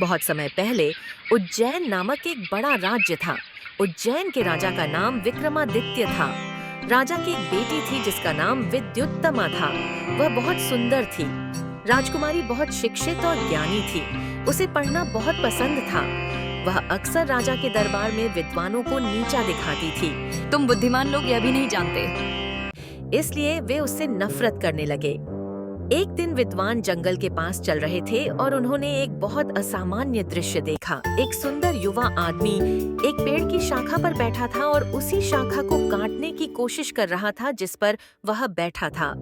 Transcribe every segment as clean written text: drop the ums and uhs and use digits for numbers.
बहुत समय पहले उज्जैन नामक एक बड़ा राज्य था। उज्जैन के राजा का नाम विक्रमादित्य था। राजा की एक बेटी थी जिसका नाम विद्युत्तमा था। वह बहुत सुंदर थी। राजकुमारी बहुत शिक्षित और ज्ञानी थी। उसे पढ़ना बहुत पसंद था। वह अक्सर राजा के दरबार में विद्वानों को नीचा दिखाती थी। तुम बुद्धिमान लोग यह भी नहीं जानते। इसलिए वे उससे नफरत करने लगे। एक दिन विद्वान जंगल के पास चल रहे थे और उन्होंने एक बहुत असामान्य दृश्य देखा। एक सुंदर युवा आदमी एक पेड़ की शाखा पर बैठा था और उसी शाखा को काटने की कोशिश कर रहा था जिस पर वह बैठा था।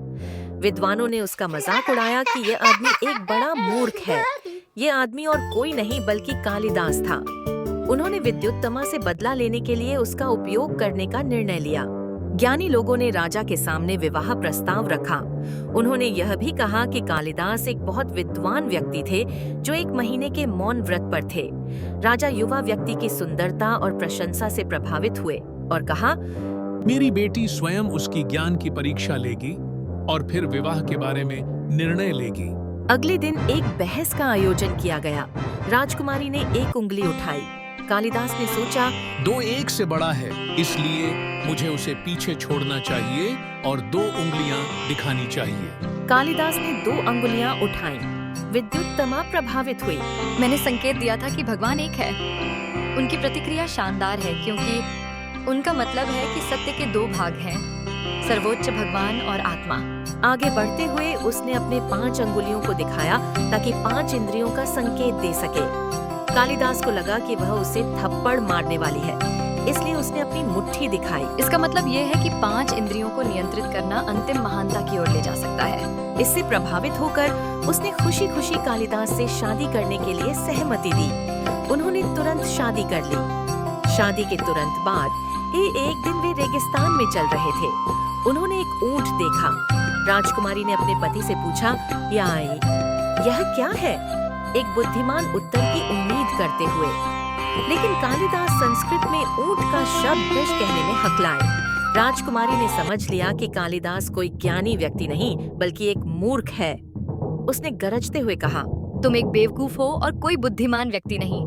विद्वानों ने उसका मजाक उड़ाया कि यह आदमी एक बड़ा मूर्ख है। ये आदमी और कोई नहीं बल्कि कालिदास था। उन्होंने विद्युत्तमा से बदला लेने के लिए उसका उपयोग करने का निर्णय लिया। ज्ञानी लोगों ने राजा के सामने विवाह प्रस्ताव रखा। उन्होंने यह भी कहा कि कालिदास एक बहुत विद्वान व्यक्ति थे जो एक महीने के मौन व्रत पर थे। राजा युवा व्यक्ति की सुंदरता और प्रशंसा से प्रभावित हुए और कहा, मेरी बेटी स्वयं उसकी ज्ञान की परीक्षा लेगी और फिर विवाह के बारे में निर्णय लेगी। अगले दिन एक बहस का आयोजन किया गया। राजकुमारी ने एक उंगली उठाई। कालिदास ने सोचा, 2 1 से बड़ा है, इसलिए मुझे उसे पीछे छोड़ना चाहिए और 2 उंगलियां दिखानी चाहिए। कालिदास ने 2 अंगुलियां उठाईं। विद्युत्तमा प्रभावित हुई। मैंने संकेत दिया था कि भगवान एक है। उनकी प्रतिक्रिया शानदार है क्योंकि उनका मतलब है कि सत्य के 2 भाग हैं, सर्वोच्च भगवान और आत्मा। आगे बढ़ते हुए उसने अपने 5 अंगुलियों को दिखाया ताकि 5 इंद्रियों का संकेत दे सके। कालिदास को लगा कि वह उसे थप्पड़ मारने वाली है, इसलिए उसने अपनी मुट्ठी दिखाई। इसका मतलब ये है कि 5 इंद्रियों को नियंत्रित करना अंतिम महानता की ओर ले जा सकता है। इससे प्रभावित होकर उसने खुशी-खुशी कालिदास से शादी करने के लिए सहमति दी। उन्होंने तुरंत शादी कर ली। शादी के तुरंत बाद एक दिन वे रेगिस्तान में चल रहे थे। उन्होंने एक ऊंट देखा। राजकुमारी ने अपने पति से पूछा, यह क्या है? एक बुद्धिमान उत्तर की उम्मीद करते हुए, लेकिन कालिदास संस्कृत में ऊंट का शब्द कहने में हकलाए। राजकुमारी ने समझ लिया कि कालिदास कोई ज्ञानी व्यक्ति नहीं बल्कि एक मूर्ख है। उसने गरजते हुए कहा, तुम एक बेवकूफ हो और कोई बुद्धिमान व्यक्ति नहीं।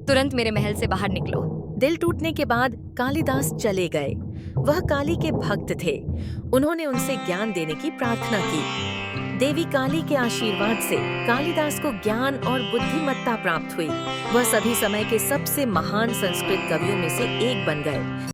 तुरंत मेरे महल से बाहर निकलो। दिल टूटने के बाद कालिदास चले गए। वह काली के भक्त थे। उन्होंने उनसे ज्ञान देने की प्रार्थना की। देवी काली के आशीर्वाद से कालिदास को ज्ञान और बुद्धिमत्ता प्राप्त हुई। वह सभी समय के सबसे महान संस्कृत कवियों में से एक बन गए।